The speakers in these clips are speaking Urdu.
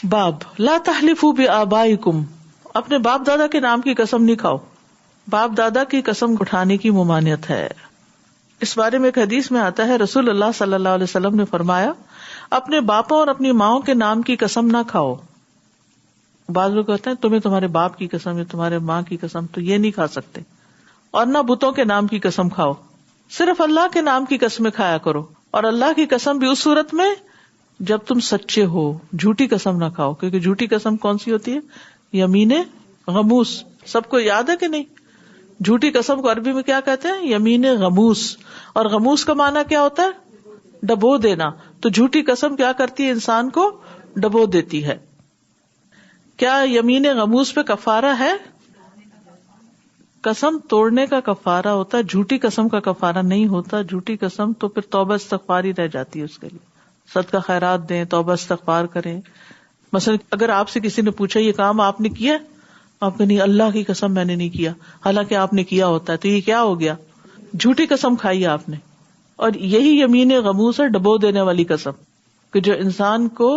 باب لا تحلفوا بآبائکم، اپنے باپ دادا کے نام کی قسم نہیں کھاؤ. باپ دادا کی قسم اٹھانے کی ممانعت ہے. اس بارے میں ایک حدیث میں آتا ہے رسول اللہ صلی اللہ علیہ وسلم نے فرمایا اپنے باپوں اور اپنی ماؤں کے نام کی قسم نہ کھاؤ. بعض لوگ کہتے ہیں تمہیں تمہارے باپ کی قسم یا تمہارے ماں کی قسم، تو یہ نہیں کھا سکتے. اور نہ بتوں کے نام کی قسم کھاؤ، صرف اللہ کے نام کی قسمیں کھایا کرو. اور اللہ کی قسم بھی اس صورت میں جب تم سچے ہو. جھوٹی قسم نہ کھاؤ، کیونکہ جھوٹی قسم کون سی ہوتی ہے؟ یمین غموس. سب کو یاد ہے کہ نہیں؟ جھوٹی قسم کو عربی میں کیا کہتے ہیں؟ یمین غموس. اور غموس کا معنی کیا ہوتا ہے؟ ڈبو دینا. تو جھوٹی قسم کیا کرتی ہے؟ انسان کو ڈبو دیتی ہے. کیا یمین غموس پہ کفارہ ہے؟ قسم توڑنے کا کفارہ ہوتا ہے، جھوٹی قسم کا کفارہ نہیں ہوتا. جھوٹی قسم تو پھر توبہ استغفار ہی رہ جاتی ہے. اس کے لیے صدقہ خیرات دیں، توبہ استغفار کریں. مثلا اگر آپ سے کسی نے پوچھا یہ کام آپ نے کیا، آپ کہ نہیں اللہ کی قسم میں نے نہیں کیا، حالانکہ آپ نے کیا ہوتا ہے، تو یہ کیا ہو گیا؟ جھوٹی قسم کھائی آپ نے. اور یہی یمین غموس ہے، ڈبو دینے والی قسم، کہ جو انسان کو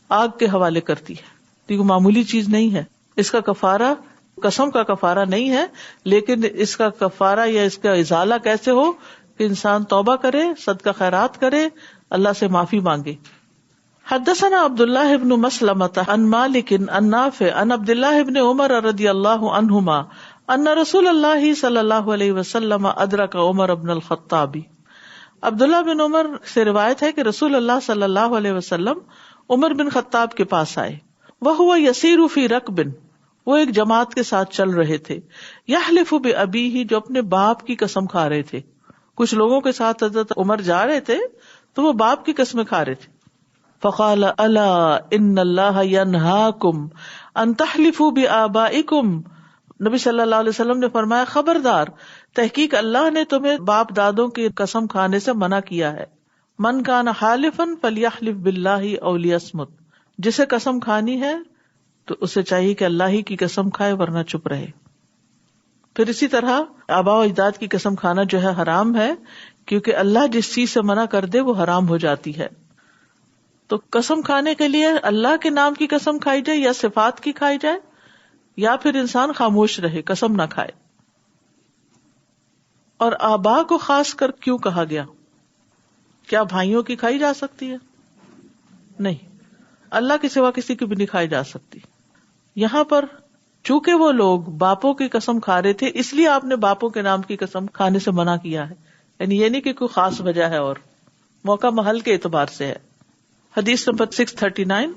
آگ کے حوالے کرتی ہے. تو یہ معمولی چیز نہیں ہے. اس کا کفارہ قسم کا کفارہ نہیں ہے، لیکن اس کا کفارہ یا اس کا ازالہ کیسے ہو کہ انسان توبہ کرے، صدقہ خیرات کرے، اللہ سے معافی مانگے. حدثنا عبداللہ بن مسلمۃ عن مالک عن نافع عن عبداللہ بن عمر رضی اللہ عنہما ان رسول اللہ صلی اللہ علیہ وسلم ادرک عمر بن الخطاب. عبداللہ بن عمر سے روایت ہے کہ رسول اللہ صلی اللہ علیہ وسلم عمر بن خطاب کے پاس آئے. وہو یسیر فی رکب، وہ ایک جماعت کے ساتھ چل رہے تھے. یحلف بابیہ، جو اپنے باپ کی قسم کھا رہے تھے. کچھ لوگوں کے ساتھ حضرت عمر جا رہے تھے تو وہ باپ کی قسمیں کھا رہے تھے. فقال الا ان اللہ ینہاکم ان تحلفوا بآبائکم، نبی صلی اللہ علیہ وسلم نے فرمایا خبردار، تحقیق اللہ نے تمہیں باپ دادوں کی قسم کھانے سے منع کیا ہے. من کان حالفا فلیحلف باللہ او لیصمت، جسے قسم کھانی ہے تو اسے چاہیے کہ اللہ ہی کی قسم کھائے ورنہ چپ رہے. پھر اسی طرح آباء و اجداد کی قسم کھانا جو ہے حرام ہے، کیونکہ اللہ جس چیز سے منع کر دے وہ حرام ہو جاتی ہے. تو قسم کھانے کے لیے اللہ کے نام کی قسم کھائی جائے یا صفات کی کھائی جائے، یا پھر انسان خاموش رہے، قسم نہ کھائے. اور آبا کو خاص کر کیوں کہا گیا؟ کیا بھائیوں کی کھائی جا سکتی ہے؟ نہیں، اللہ کے سوا کسی کی بھی نہیں کھائی جا سکتی. یہاں پر چونکہ وہ لوگ باپوں کی قسم کھا رہے تھے، اس لیے آپ نے باپوں کے نام کی قسم کھانے سے منع کیا ہے. یعنی یہ نہیں کہ کوئی خاص وجہ ہے، اور موقع محل کے اعتبار سے ہے. حدیث نمبر 639.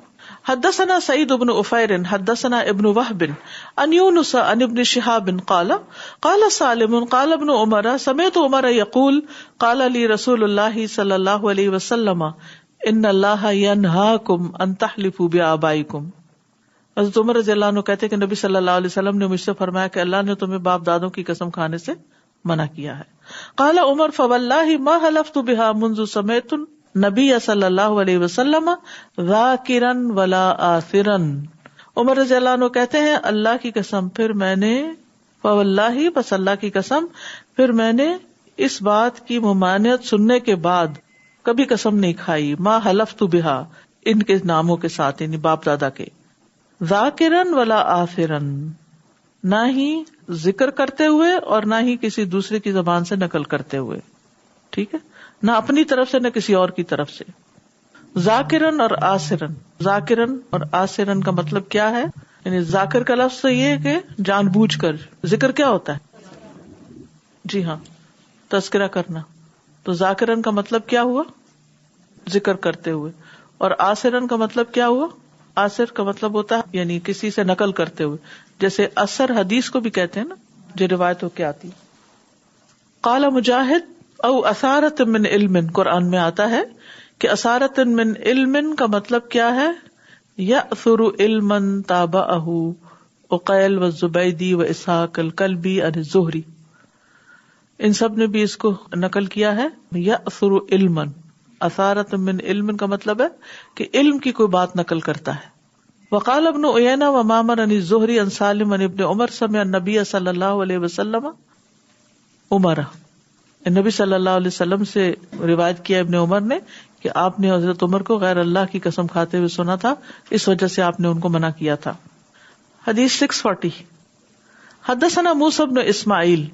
حدثنا سعید بن عفیر حدثنا ابن وهب عن یونس عن ابن شہاب قال قال سالم قال ابن عمر سمعت عمر یقول قال لی رسول اللہ صلی اللہ علیہ وسلم ان اللہ ینہاکم ان تحلفوا بآبائکم. حضرت عمر رضی اللہ عنہ کہتے کہ نبی صلی اللہ علیہ وسلم نے مجھ سے فرمایا کہ اللہ نے تمہیں باپ دادوں کی قسم کھانے سے منع کیا ہے. قال عمر فواللہ ما حلفت بها منذ سمعت نبی صلی اللہ علیہ وسلم ذاکرا ولا آثرا. عمر رضی اللہ عنہ کہتے ہیں اللہ کی قسم، پھر میں نے فواللہ، بس اللہ کی قسم، پھر میں نے اس بات کی ممانعت سننے کے بعد کبھی قسم نہیں کھائی. ما حلفت بہا، ان کے ناموں کے ساتھ، یعنی باپ دادا کے. ذاکرا ولا آثرا، نہ ہی ذکر کرتے ہوئے اور نہ ہی کسی دوسرے کی زبان سے نقل کرتے ہوئے. ٹھیک ہے، نہ اپنی طرف سے نہ کسی اور کی طرف سے. ذاکرن اور آسرن، ذاکرن اور آسرن کا مطلب کیا ہے؟ یعنی ذاکر کا لفظ تو یہ ہے کہ جان بوجھ کر. ذکر کیا ہوتا ہے؟ جی ہاں، تذکرہ کرنا. تو ذاکرن کا مطلب کیا ہوا؟ ذکر کرتے ہوئے. اور آسرن کا مطلب کیا ہوا؟ آسر کا مطلب ہوتا ہے یعنی کسی سے نقل کرتے ہوئے، جیسے اثر حدیث کو بھی کہتے ہیں نا، جو روایتوں کی آتی. قال مجاہد او اثارت من علم، قرآن میں آتا ہے کہ اثارت من علم کا مطلب کیا ہے؟ یأثر علما تابعہ عقیل والزبیدی و اسحاق الکلبی عن الزہری. ان سب نے بھی اس کو نقل کیا ہے. یأثر علما، اثارت من علم کا مطلب ہے کہ علم کی کوئی بات نقل کرتا ہے. وقال ابن عیینہ و معمر عن الزہری عن سالم عن ابن عمر سمع النبی صلی اللہ علیہ وسلم عمر. نبی صلی اللہ علیہ وسلم سے روایت کیا ابن عمر نے کہ آپ نے حضرت عمر کو غیر اللہ کی قسم کھاتے ہوئے سنا تھا، اس وجہ سے آپ نے ان کو منع کیا تھا. حدیث 640. حدثنا موسى بن اسماعیل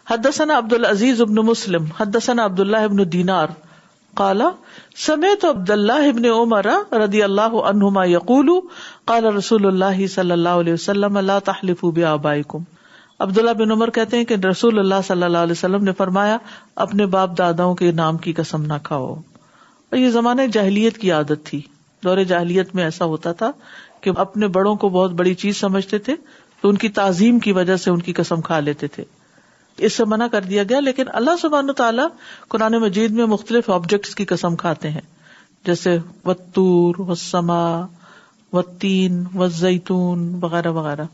حدثنا عبد العزیز بن مسلم حدثنا عبد اللہ بن دینار قال سمعت عبد اللہ بن عمر رضی اللہ عنہما یقول قال رسول اللہ صلی اللہ علیہ وسلم لا تحلفوا بآبائکم. عبداللہ بن عمر کہتے ہیں کہ رسول اللہ صلی اللہ علیہ وسلم نے فرمایا اپنے باپ داداؤں کے نام کی قسم نہ کھاؤ. اور یہ زمانے جاہلیت کی عادت تھی. دور جاہلیت میں ایسا ہوتا تھا کہ اپنے بڑوں کو بہت بڑی چیز سمجھتے تھے تو ان کی تعظیم کی وجہ سے ان کی قسم کھا لیتے تھے. اس سے منع کر دیا گیا. لیکن اللہ سبحانہ تعالیٰ قرآن مجید میں مختلف آبجیکٹس کی قسم کھاتے ہیں، جیسے والطور والسماء والتین والزیتون وغیرہ وغیرہ.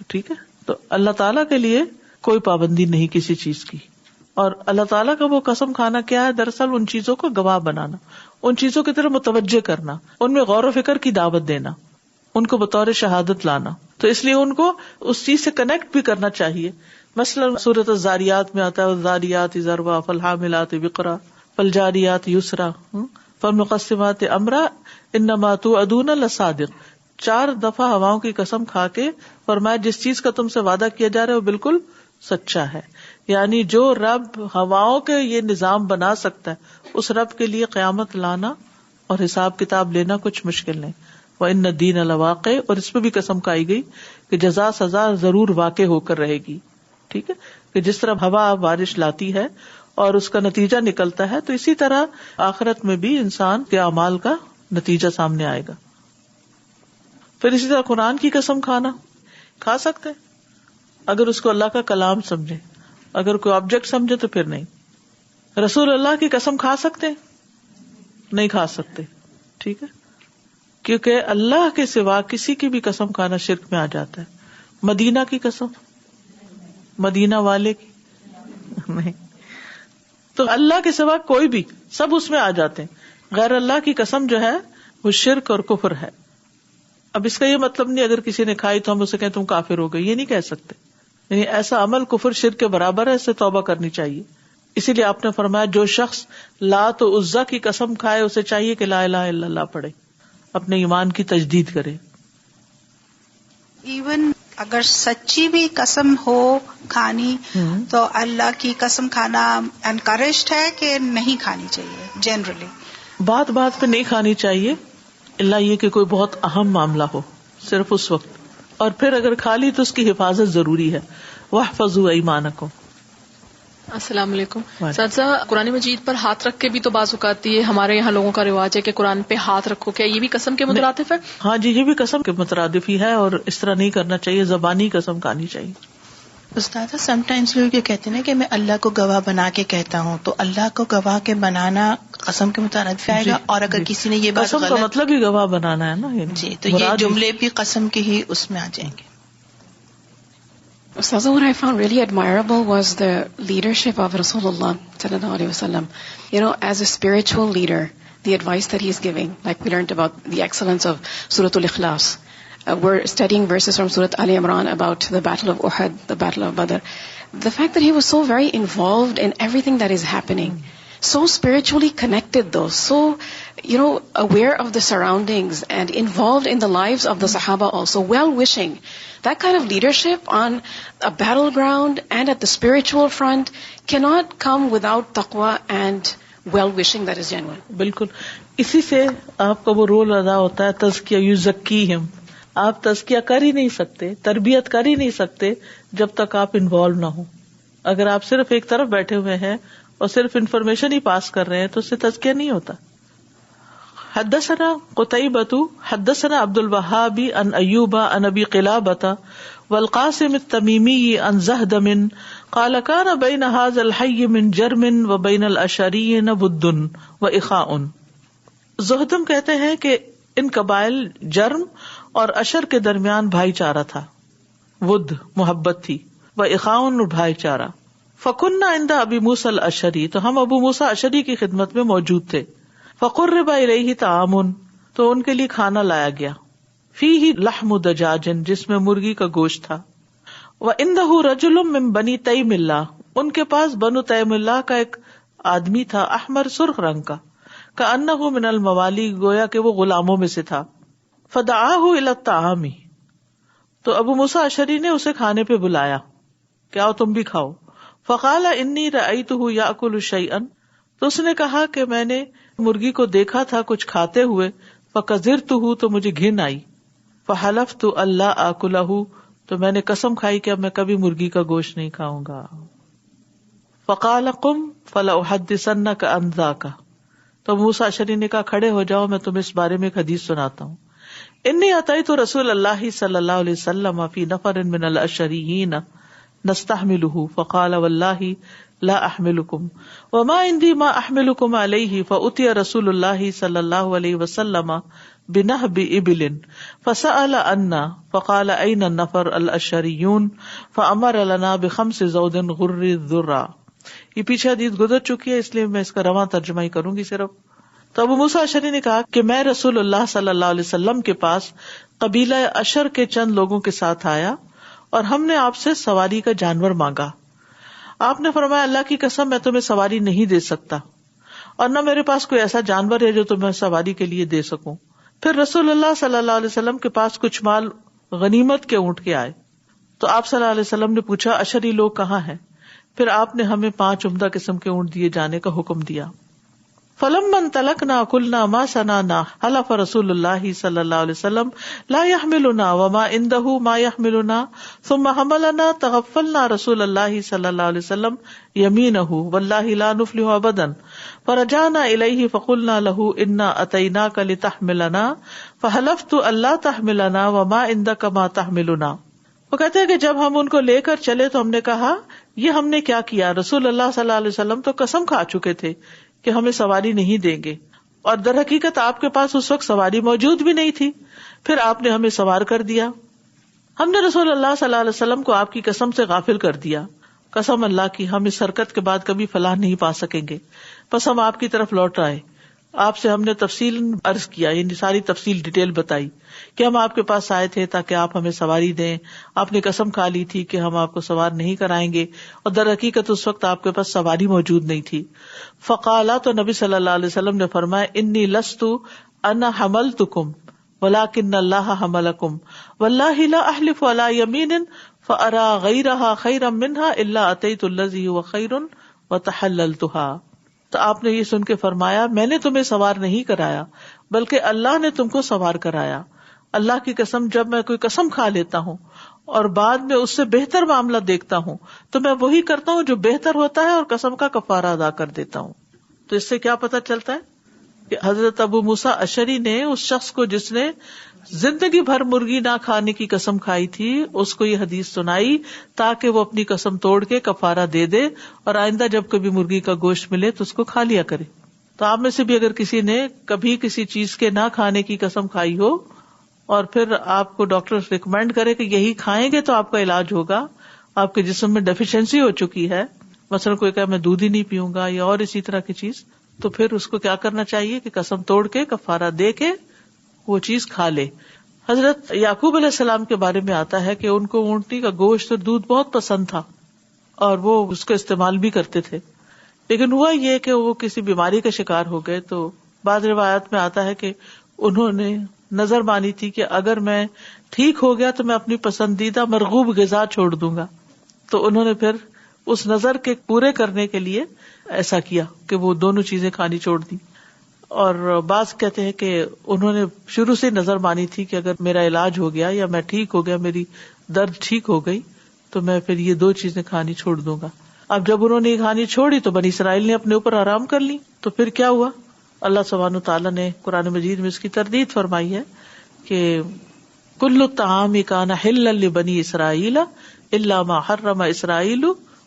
ٹھیک ہے، تو اللہ تعالیٰ کے لیے کوئی پابندی نہیں کسی چیز کی. اور اللہ تعالیٰ کا وہ قسم کھانا کیا ہے؟ دراصل ان چیزوں کو گواہ بنانا، ان چیزوں کی طرف متوجہ کرنا، ان میں غور و فکر کی دعوت دینا، ان کو بطور شہادت لانا. تو اس لیے ان کو اس چیز سے کنیکٹ بھی کرنا چاہیے. مثلا سورۃ الذاریات میں آتا ہے الذاریات ذروا فالحاملات وقرا فالجاریات یسرا فالمقسمات امرا انما توعدون لصادق. 4 دفعہ ہواؤں کی قسم کھا کے فرمایا جس چیز کا تم سے وعدہ کیا جا رہا ہے وہ بالکل سچا ہے. یعنی جو رب ہواؤں کے یہ نظام بنا سکتا ہے اس رب کے لیے قیامت لانا اور حساب کتاب لینا کچھ مشکل نہیں. وَإِنَّ الدِّينَ لَوَاقِعٌ، اور اس پہ بھی قسم کھائی گئی کہ جزا سزا ضرور واقع ہو کر رہے گی. ٹھیک ہے، کہ جس طرح ہوا بارش لاتی ہے اور اس کا نتیجہ نکلتا ہے، تو اسی طرح آخرت میں بھی انسان کے اعمال کا نتیجہ سامنے آئے گا. پھر اسی طرح قرآن کی قسم کھا سکتے اگر اس کو اللہ کا کلام سمجھے. اگر کوئی آبجیکٹ سمجھے تو پھر نہیں. رسول اللہ کی قسم کھا سکتے نہیں کھا سکتے. ٹھیک ہے، کیونکہ اللہ کے سوا کسی کی بھی قسم کھانا شرک میں آ جاتا ہے. مدینہ کی قسم، مدینہ والے کی نہیں. تو اللہ کے سوا کوئی بھی، سب اس میں آ جاتے ہیں. غیر اللہ کی قسم جو ہے وہ شرک اور کفر ہے. اب اس کا یہ مطلب نہیں اگر کسی نے کھائی تو ہم اسے کہیں تم کافر ہو گئے، یہ نہیں کہہ سکتے. یعنی ایسا عمل کفر شرک کے برابر ہے، اس سے توبہ کرنی چاہیے. اسی لیے آپ نے فرمایا جو شخص لات و عزا کی قسم کھائے اسے چاہیے کہ لا الہ الا اللہ پڑھے، اپنے ایمان کی تجدید کرے. ایون اگر سچی بھی قسم ہو کھانی تو اللہ کی قسم کھانا انکریجڈ ہے کہ نہیں کھانی چاہیے؟ جنرلی بات پہ نہیں کھانی چاہیے، اللہ یہ کہ کوئی بہت اہم معاملہ ہو، صرف اس وقت. اور پھر اگر کھا لی تو اس کی حفاظت ضروری ہے. واحفظوا ایمانکم. السلام علیکم. ساتھا قرآن مجید پر ہاتھ رکھ کے بھی تو بعض اوقات یہ ہمارے یہاں لوگوں کا رواج ہے کہ قرآن پہ ہاتھ رکھو، کیا یہ بھی قسم کے مترادف ہے؟ ہاں جی، یہ بھی قسم کے مترادف ہی ہے، اور اس طرح نہیں کرنا چاہیے. زبانی قسم کھانی چاہیے. استاد سم ٹائمز لوگ یہ کہتے ہیں نا کہ میں اللہ کو گواہ بنا کے کہتا ہوں، تو اللہ کو گواہ کے بنانا قسم کے مترادف آئے گا. اور اگر کسی نے یہ بات قسم کا مطلب ہی گواہ بنانا ہے نا جی، تو یہ جملے بھی قسم کے ہی اس میں آ جائیں گے. Ustaza, what I found really admirable was the leadership of Rasulullah sallallahu alaihi wasallam. You know, as a spiritual leader, the advice that he's giving, like we learned about the excellence of Surah Al-Ikhlas. We're studying verses from Surah Ali Imran about the Battle of Uhud, the Battle of Badr. The fact that he was so very involved in everything that is happening, so spiritually connected though, so, you know, aware of the surroundings and involved in the lives of the Sahaba also, well-wishing. That kind of leadership on a battleground and at the spiritual front cannot come without taqwa and well-wishing that is genuine. بالکل، اسی سے آپ کا وہ رول ادا ہوتا ہے تزکیہ یزکیہم. آپ تزکیہ کر ہی نہیں سکتے، تربیت کر ہی نہیں سکتے جب تک آپ انوالو نہ ہو. اگر آپ صرف ایک طرف بیٹھے ہوئے ہیں اور صرف انفارمیشن ہی پاس کر رہے ہیں تو اس سے تزکیہ نہیں ہوتا. حدثنا قتيبة حدثنا عبد الوهاب عن أيوب عن أبي قلابة والقاسم التميمي عن زهدم قال كان بين هذا الحي من جرم وبين الأشعريين ود وإخاء. زہدم کہتے ہیں کہ ان قبائل جرم اور اشر کے درمیان بھائی چارہ تھا، ود محبت تھی، وإخاء اور بھائی چارہ. فكنا عند أبي موسى الأشعري، تو ہم ابو موسیٰ اشعری کی خدمت میں موجود تھے. فقرب الیہ طعام، تو ان کے لیے کھانا لایا گیا. فیہ لحم دجاج، جس میں مرغی کا گوشت تھا. وعندہ رجل من بنی تیم اللہ، ان کے پاس بنو تیم اللہ کا ایک آدمی تھا، احمر سرخ رنگ کا. کأنہ من الموالی، گویا کہ وہ غلاموں میں سے تھا. فدعاہ الی الطعام، تو ابو موسیٰ اشعری نے اسے کھانے پہ بلایا کہ آؤ تم بھی کھاؤ. فقال انی رأیتہ یأکل شیئا، تو اس نے کہا کہ میں نے مرغی کو دیکھا تھا کچھ کھاتے ہوئے. فقذرتہ، تو مجھے گھن آئی. فحلفت الا آکلہ، تو میں نے قسم کھائی کہ اب میں کبھی مرغی کا گوشت نہیں کھاؤں گا. فقال قم فلأحدثنک عن ذاک، تو موسیٰ اشعری نے کہا کھڑے ہو جاؤ، میں تمہیں اس بارے میں ایک حدیث سناتا ہوں. انی اتیت رسول اللہ صلی اللہ علیہ وسلم فی نفر من الاشعریین نستحملہ فقال واللہ لا احملکم وما عندی ما احملکم علیہ. فأتی رسول اللہ صلی اللہ علیہ وسلم بنہب ابل فسأل عنا فقال این النفر الاشعریون فامر لنا بخمس زود غر الذرہ. یہ پیچھے حدیث گزر چکی ہے اس لیے میں اس کا رواں ترجمہ ہی کروں گی صرف. تو ابو موسیٰ اشعری نے کہا کہ میں رسول اللہ صلی اللہ علیہ وسلم کے پاس قبیلہ اشر کے چند لوگوں کے ساتھ آیا اور ہم نے آپ سے سواری کا جانور مانگا. آپ نے فرمایا اللہ کی قسم میں تمہیں سواری نہیں دے سکتا اور نہ میرے پاس کوئی ایسا جانور ہے جو تمہیں سواری کے لیے دے سکوں. پھر رسول اللہ صلی اللہ علیہ وسلم کے پاس کچھ مال غنیمت کے اونٹ کے آئے تو آپ صلی اللہ علیہ وسلم نے پوچھا اشری لوگ کہاں ہیں؟ پھر آپ نے ہمیں 5 عمدہ قسم کے اونٹ دیے جانے کا حکم دیا. فلما انطلقنا قلنا ما صنعنا حلف رسول اللہ صلی اللہ علیہ وسلم لا يحملنا وما عنده ما يحملنا ثم حملنا تغفلنا رسول اللہ صلی اللہ علیہ وسلم يمينه والله لا نفلح ابدا فرجعنا الیہ فقلنا له انا اتیناک لتحملنا فحلفت الا تحملنا وما عندك ما تحملنا. وہ کہتے ہیں کہ جب ہم ان کو لے کر چلے تو ہم نے کہا یہ ہم نے کیا کیا؟ رسول اللہ صلی اللہ علیہ وسلم تو قسم کھا چکے تھے کہ ہمیں سواری نہیں دیں گے اور در حقیقت آپ کے پاس اس وقت سواری موجود بھی نہیں تھی. پھر آپ نے ہمیں سوار کر دیا. ہم نے رسول اللہ صلی اللہ علیہ وسلم کو آپ کی قسم سے غافل کر دیا. قسم اللہ کی ہم اس حرکت کے بعد کبھی فلاح نہیں پا سکیں گے. بس ہم آپ کی طرف لوٹ آئے. آپ سے ہم نے تفصیل عرض کیا، یعنی ساری تفصیل ڈیٹیل بتائی کہ ہم آپ کے پاس آئے تھے تاکہ آپ ہمیں سواری دیں. آپ نے قسم کھا لی تھی کہ ہم آپ کو سوار نہیں کرائیں گے اور در حقیقت اس وقت آپ کے پاس سواری موجود نہیں تھی. فقالا، تو نبی صلی اللہ علیہ وسلم نے فرمایا انی لست انا حملتکم ولکن اللہ حملکم واللہ لا احلف علی یمین فارا غیرہا خیرا منہا الا اتیت الذی هو خیر وتحللتها. تو آپ نے یہ سن کے فرمایا میں نے تمہیں سوار نہیں کرایا بلکہ اللہ نے تم کو سوار کرایا. اللہ کی قسم جب میں کوئی قسم کھا لیتا ہوں اور بعد میں اس سے بہتر معاملہ دیکھتا ہوں تو میں وہی کرتا ہوں جو بہتر ہوتا ہے اور قسم کا کفارہ ادا کر دیتا ہوں. تو اس سے کیا پتہ چلتا ہے کہ حضرت ابو موسیٰ اشعری نے اس شخص کو جس نے زندگی بھر مرغی نہ کھانے کی قسم کھائی تھی اس کو یہ حدیث سنائی تاکہ وہ اپنی قسم توڑ کے کفارہ دے دے اور آئندہ جب کبھی مرغی کا گوشت ملے تو اس کو کھا لیا کرے. تو آپ میں سے بھی اگر کسی نے کبھی کسی چیز کے نہ کھانے کی قسم کھائی ہو اور پھر آپ کو ڈاکٹر ریکمینڈ کرے کہ یہی کھائیں گے تو آپ کا علاج ہوگا، آپ کے جسم میں ڈیفیشنسی ہو چکی ہے، مثلا کوئی کہے میں دودھ ہی نہیں پیوں گا یا اور اسی طرح کی چیز، تو پھر اس کو کیا کرنا چاہیے کہ قسم توڑ کے کفارہ دے کے وہ چیز کھا لے. حضرت یعقوب علیہ السلام کے بارے میں آتا ہے کہ ان کو اونٹنی کا گوشت اور دودھ بہت پسند تھا اور وہ اس کا استعمال بھی کرتے تھے، لیکن ہوا یہ کہ وہ کسی بیماری کا شکار ہو گئے. تو بعض روایات میں آتا ہے کہ انہوں نے نظر مانی تھی کہ اگر میں ٹھیک ہو گیا تو میں اپنی پسندیدہ مرغوب غذا چھوڑ دوں گا. تو انہوں نے پھر اس نظر کے پورے کرنے کے لیے ایسا کیا کہ وہ دونوں چیزیں کھانی چھوڑ دی. اور بعض کہتے ہیں کہ انہوں نے شروع سے نظر مانی تھی کہ اگر میرا علاج ہو گیا یا میں ٹھیک ہو گیا، میری درد ٹھیک ہو گئی تو میں پھر یہ 2 چیزیں کھانی چھوڑ دوں گا. اب جب انہوں نے یہ کھانی چھوڑی تو بنی اسرائیل نے اپنے اوپر حرام کر لی. تو پھر کیا ہوا؟ اللہ سبحانہ تعالیٰ نے قرآن مجید میں اس کی تردید فرمائی ہے کہ کل الطعام کان حلا لبنی اسرائیل الا ما حرم اسرائیل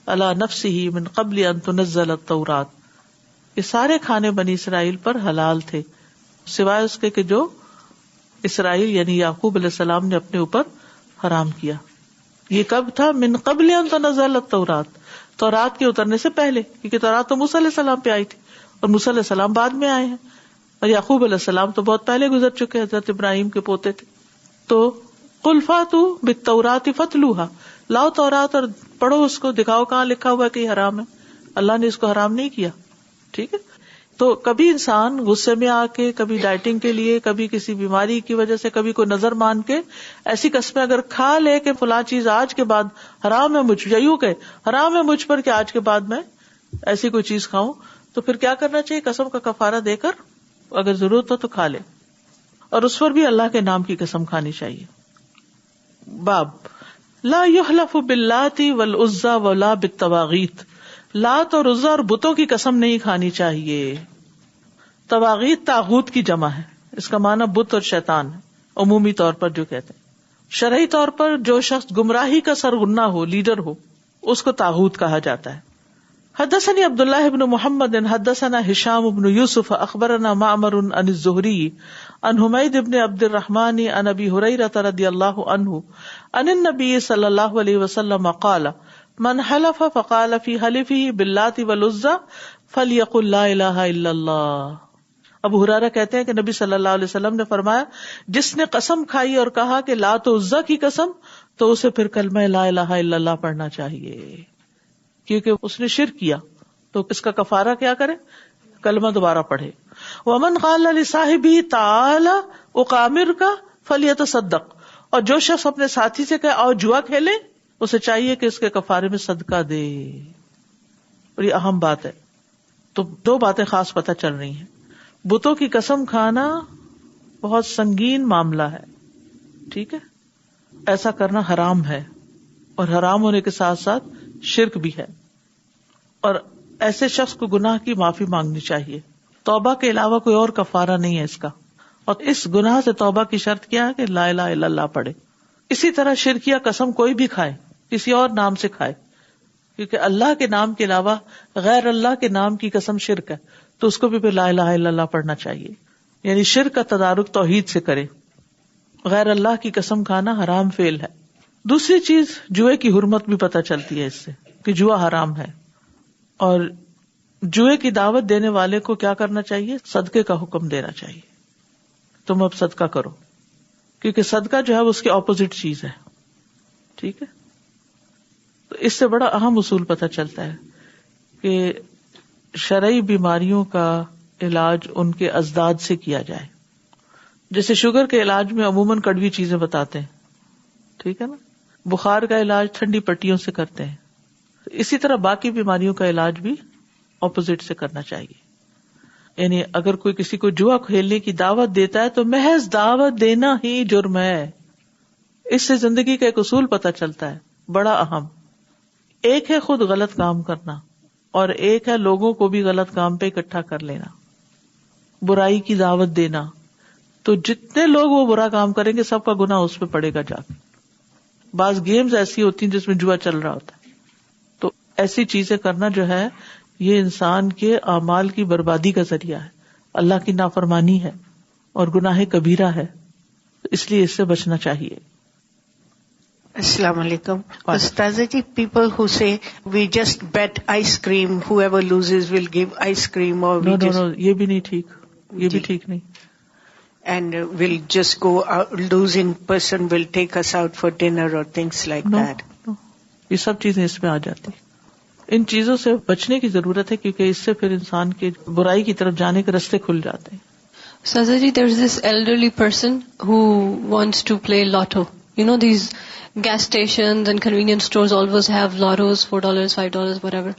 علی نفسہ من قبل ان تنزل التوراۃ. یہ سارے کھانے بنی اسرائیل پر حلال تھے سوائے اس کے کہ جو اسرائیل یعنی یعقوب علیہ السلام نے اپنے اوپر حرام کیا. یہ کب تھا؟ من قبل ان تنزل التوراۃ، تورات کے اترنے سے پہلے، کیونکہ تورات تو موسیٰ علیہ السلام پہ آئی تھی اور موسیٰ علیہ السلام بعد میں آئے ہیں اور یعقوب علیہ السلام تو بہت پہلے گزر چکے، حضرت ابراہیم کے پوتے تھے. تو قل فاتوا بالتوراۃ فاتلوها، لاؤ تورات اور پڑھو اس کو، دکھاؤ کہاں لکھا ہوا ہے کہ یہ حرام ہے. اللہ نے اس کو حرام نہیں کیا. ٹھیک ہے، تو کبھی انسان غصے میں آ کے، کبھی ڈائٹنگ کے لیے، کبھی کسی بیماری کی وجہ سے، کبھی کوئی نظر مان کے ایسی قسمیں اگر کھا لے کہ فلاں چیز آج کے بعد حرام ہے مجھ، یا یوں کہ حرام ہے مجھ پر کہ آج کے بعد میں ایسی کوئی چیز کھاؤں، تو پھر کیا کرنا چاہیے؟ قسم کا کفارہ دے کر اگر ضرورت ہو تو کھا لے، اور اس پر بھی اللہ کے نام کی قسم کھانی چاہیے. باب لا یحلف باللات والعزی ولا بالطواغیت، لات اور عزا اور بتوں کی قسم نہیں کھانی چاہیے. طواغیت طاغوت کی جمع ہے، اس کا معنی بت اور شیطان ہے عمومی طور پر جو کہتے ہیں. شرعی طور پر جو شخص گمراہی کا سرغنہ ہو، لیڈر ہو، اس کو طاغوت کہا جاتا ہے. حدثني عبد الله بن محمد حدثنا هشام بن يوسف اخبرنا معمر عن الزهري عن حميد بن عبد الرحمن عن ابي هريره رضي الله عنه عن النبي صلى الله عليه وسلم قال من حلف فقال في حلفه باللات والعزى فليقل لا اله الا الله. ابو ہریرہ کہتے ہیں کہ نبی صلی اللہ علیہ وسلم نے فرمایا، جس نے قسم کھائی اور کہا کہ لات و عزیٰ کی قسم، تو اسے پھر کلمہ لا الہ الا اللہ پڑھنا چاہیے، کیونکہ اس نے شرک کیا. تو اس کا کفارہ کیا کرے؟ کلمہ دوبارہ پڑھے. ومن قال لصاحبہ تعالی اقامرک فلیتصدق، اور جو شخص اپنے ساتھی سے کہے آؤ جوا کھیلے، اسے چاہیے کہ اس کے کفارے میں صدقہ دے. اور یہ اہم بات ہے. تو دو باتیں خاص پتہ چل رہی ہیں. بتوں کی قسم کھانا بہت سنگین معاملہ ہے، ٹھیک ہے، ایسا کرنا حرام ہے، اور حرام ہونے کے ساتھ ساتھ شرک بھی ہے، اور ایسے شخص کو گناہ کی معافی مانگنی چاہیے. توبہ کے علاوہ کوئی اور کفارہ نہیں ہے اس کا، اور اس گناہ سے توبہ کی شرط کیا ہے کہ لا الہ الا اللہ پڑھے. اسی طرح شرکیہ قسم کوئی بھی کھائے، کسی اور نام سے کھائے، کیونکہ اللہ کے نام کے علاوہ غیر اللہ کے نام کی قسم شرک ہے، تو اس کو بھی پھر لا الہ الا اللہ پڑھنا چاہیے. یعنی شرک کا تدارک توحید سے کرے. غیر اللہ کی قسم کھانا حرام فعل ہے. دوسری چیز، جوئے کی حرمت بھی پتہ چلتی ہے اس سے کہ جوا حرام ہے، اور جوئے کی دعوت دینے والے کو کیا کرنا چاہیے؟ صدقے کا حکم دینا چاہیے. تم اب صدقہ کرو، کیونکہ صدقہ جو ہے اس کی اپوزٹ چیز ہے، ٹھیک ہے. تو اس سے بڑا اہم اصول پتہ چلتا ہے کہ شرعی بیماریوں کا علاج ان کے ازداد سے کیا جائے. جیسے شوگر کے علاج میں عموماً کڑوی چیزیں بتاتے ہیں، ٹھیک ہے نا. بخار کا علاج ٹھنڈی پٹیوں سے کرتے ہیں. اسی طرح باقی بیماریوں کا علاج بھی اپوزٹ سے کرنا چاہیے. یعنی اگر کوئی کسی کو جوا کھیلنے کی دعوت دیتا ہے تو محض دعوت دینا ہی جرم ہے. اس سے زندگی کا ایک اصول پتہ چلتا ہے بڑا اہم. ایک ہے خود غلط کام کرنا، اور ایک ہے لوگوں کو بھی غلط کام پہ اکٹھا کر لینا، برائی کی دعوت دینا. تو جتنے لوگ وہ برا کام کریں گے سب کا گناہ اس پہ پڑے گا جا کے. بعض گیمز ایسی ہوتی ہیں جس میں جوا چل رہا ہوتا ہے، تو ایسی چیزیں کرنا جو ہے یہ انسان کے اعمال کی بربادی کا ذریعہ ہے، اللہ کی نافرمانی ہے اور گناہ کبیرہ ہے. اس لیے اس سے بچنا چاہیے. السلام علیکم. استاذہ جی, people who say we just bet ice cream, whoever loses will give ice cream, or we no, یہ بھی نہیں ٹھیک, یہ بھی ٹھیک نہیں. And we'll just go out, losing person will take us out for dinner or things like that. No. یہ سب چیزیں اس میں آ جاتی. ان چیزوں سے بچنے کی ضرورت ہے کیونکہ اس سے پھر انسان کے برائی کی طرف جانے کے راستے کھل جاتے ہیں. Saza ji, there's this elderly person who wants to play lotto. You know, these gas stations and convenience stores always have lottos, $4, $5, whatever.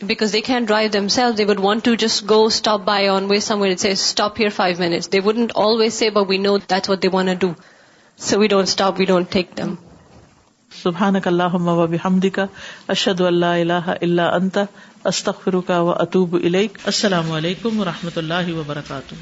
Because they can't drive themselves, they would want to just go stop by on way somewhere. It says, stop here 5 minutes. They wouldn't always say, but we know that's what they want to do. So we don't stop, we don't take them. سبحانک اللہم و بحمدک اشہد ان لا الہ الا انت استغفرک و اتوب الیک. السلام علیکم و رحمۃ اللہ وبرکاتہ.